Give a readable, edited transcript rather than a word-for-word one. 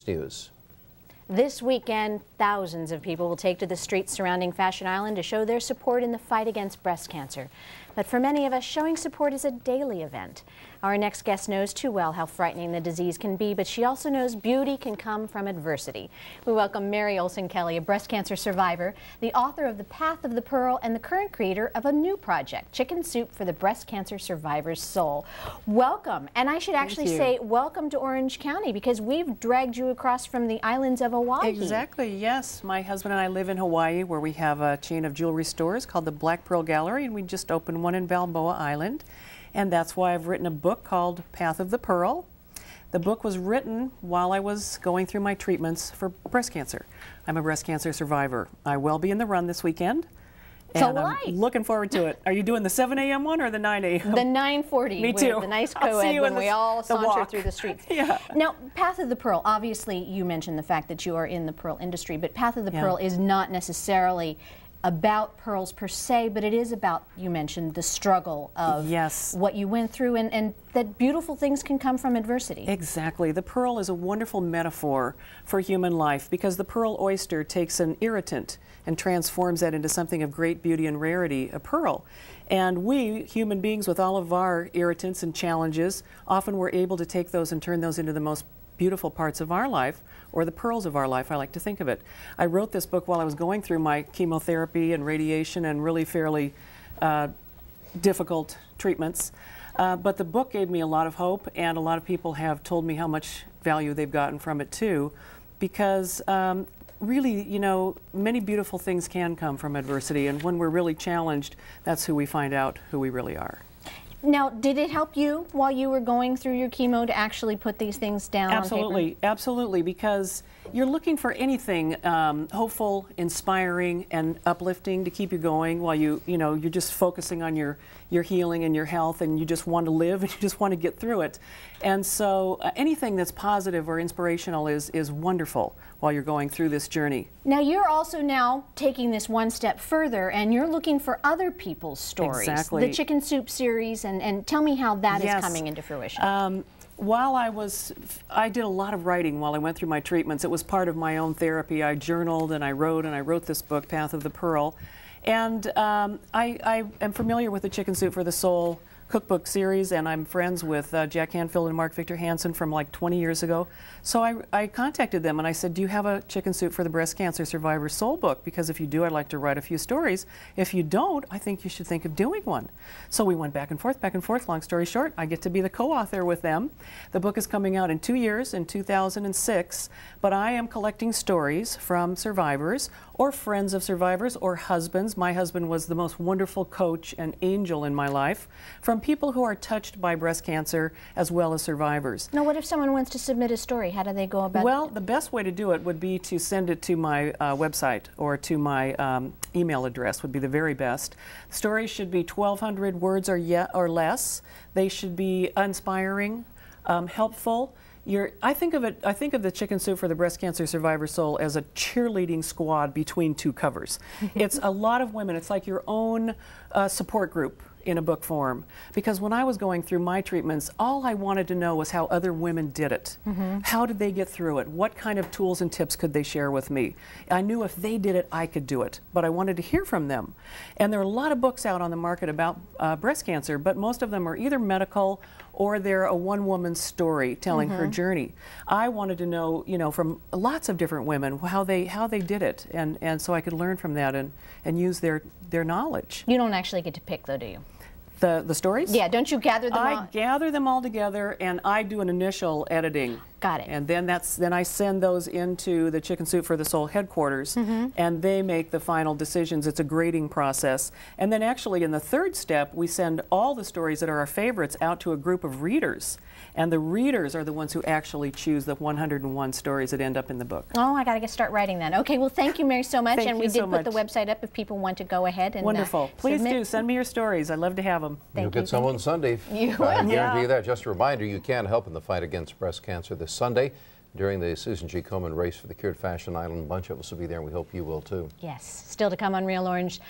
News. This weekend, thousands of people will take to the streets surrounding Fashion Island to show their support in the fight against breast cancer. But for many of us, showing support is a daily event. Our next guest knows too well how frightening the disease can be, but she also knows beauty can come from adversity. We welcome Olsen Kelly, a breast cancer survivor, the author of The Path of the Pearl, and the current creator of a new project, Chicken Soup for the Breast Cancer Survivor's Soul. Welcome, and I should actually say welcome to Orange County, because we've dragged you across from the islands of Hawaii. Exactly, yes. My husband and I live in Hawaii, where we have a chain of jewelry stores called the Black Pearl Gallery, and we just opened one in Balboa Island. And that's why I've written a book called Path of the Pearl. The book was written while I was going through my treatments for breast cancer. I'm a breast cancer survivor. I will be in the run this weekend. So will I. I'm looking forward to it. Are you doing the 7 a.m. one or the 9 a.m.? The 9:40. Me too. The nice co-ed when we all saunter through the streets. Yeah. Now, Path of the Pearl, obviously you mentioned the fact that you are in the pearl industry, but Path of the Pearl is not necessarily about pearls per se, but it is about, you mentioned, the struggle of what you went through, and that beautiful things can come from adversity. Exactly. The pearl is a wonderful metaphor for human life, because the pearl oyster takes an irritant and transforms that into something of great beauty and rarity, a pearl. And we, human beings, with all of our irritants and challenges, often we're able to take those and turn those into the most beautiful parts of our life, or the pearls of our life, I like to think of it. I wrote this book while I was going through my chemotherapy and radiation and really fairly difficult treatments. But the book gave me a lot of hope, and a lot of people have told me how much value they've gotten from it too, because really, you know, many beautiful things can come from adversity, and when we're really challenged, that's who we find out who we really are. Now, did it help you while you were going through your chemo to actually put these things down on paper? Absolutely, because you're looking for anything hopeful, inspiring, and uplifting to keep you going while you're just focusing on your healing and your health, and you just want to live and you just want to get through it. And so anything that's positive or inspirational is wonderful while you're going through this journey. Now, you're also now taking this one step further, and you're looking for other people's stories. Exactly. The Chicken Soup series, and tell me how that is coming into fruition. While I did a lot of writing while I went through my treatments. It was part of my own therapy. I journaled and I wrote this book, Path of the Pearl. And I am familiar with the Chicken Soup for the Soul cookbook series, and I'm friends with Jack Hanfield and Mark Victor Hansen from like 20 years ago. So I contacted them and I said, do you have a Chicken Soup for the Breast Cancer Survivor's Soul book? Because if you do, I'd like to write a few stories. If you don't, I think you should think of doing one. So we went back and forth. Long story short, I get to be the co-author with them. The book is coming out in 2 years, in 2006, but I am collecting stories from survivors or friends of survivors or husbands. My husband was the most wonderful coach and angel in my life, from people who are touched by breast cancer as well as survivors. Now, what if someone wants to submit a story? How do they go about it? Well, the best way to do it would be to send it to my website, or to my email address would be the very best. Stories should be 1,200 words or less. They should be inspiring, helpful. I think of the Chicken Soup for the Breast Cancer Survivor's Soul as a cheerleading squad between two covers. It's a lot of women. It's like your own support group in a book form. Because when I was going through my treatments, all I wanted to know was how other women did it. How did they get through it? What kind of tools and tips could they share with me? I knew if they did it, I could do it. But I wanted to hear from them. And there are a lot of books out on the market about breast cancer, but most of them are either medical or they're a one-woman story telling her journey. I wanted to know, from lots of different women how they did it, and so I could learn from that and use their knowledge. You don't actually get to pick, though, do you? The stories? Yeah, don't you gather them all? I gather them all together, and I do an initial editing. Got it. And then I send those into the Chicken Soup for the Soul headquarters, and they make the final decisions. It's a grading process. And then actually in the third step, we send all the stories that are our favorites out to a group of readers. And the readers are the ones who actually choose the 101 stories that end up in the book. Oh, I got to start writing then. Okay, well, thank you, Mary, so much. Thank and you we did so put much. the website up if people want to go ahead and Wonderful. Please submit. do. Send me your stories. I'd love to have them. You'll get some on Sunday. You will. I guarantee you that. Just a reminder, you can help in the fight against breast cancer this Sunday during the Susan G. Komen Race for the Cure at Fashion Island. A bunch of us will be there, and we hope you will too. Yes. Still to come on Real Orange.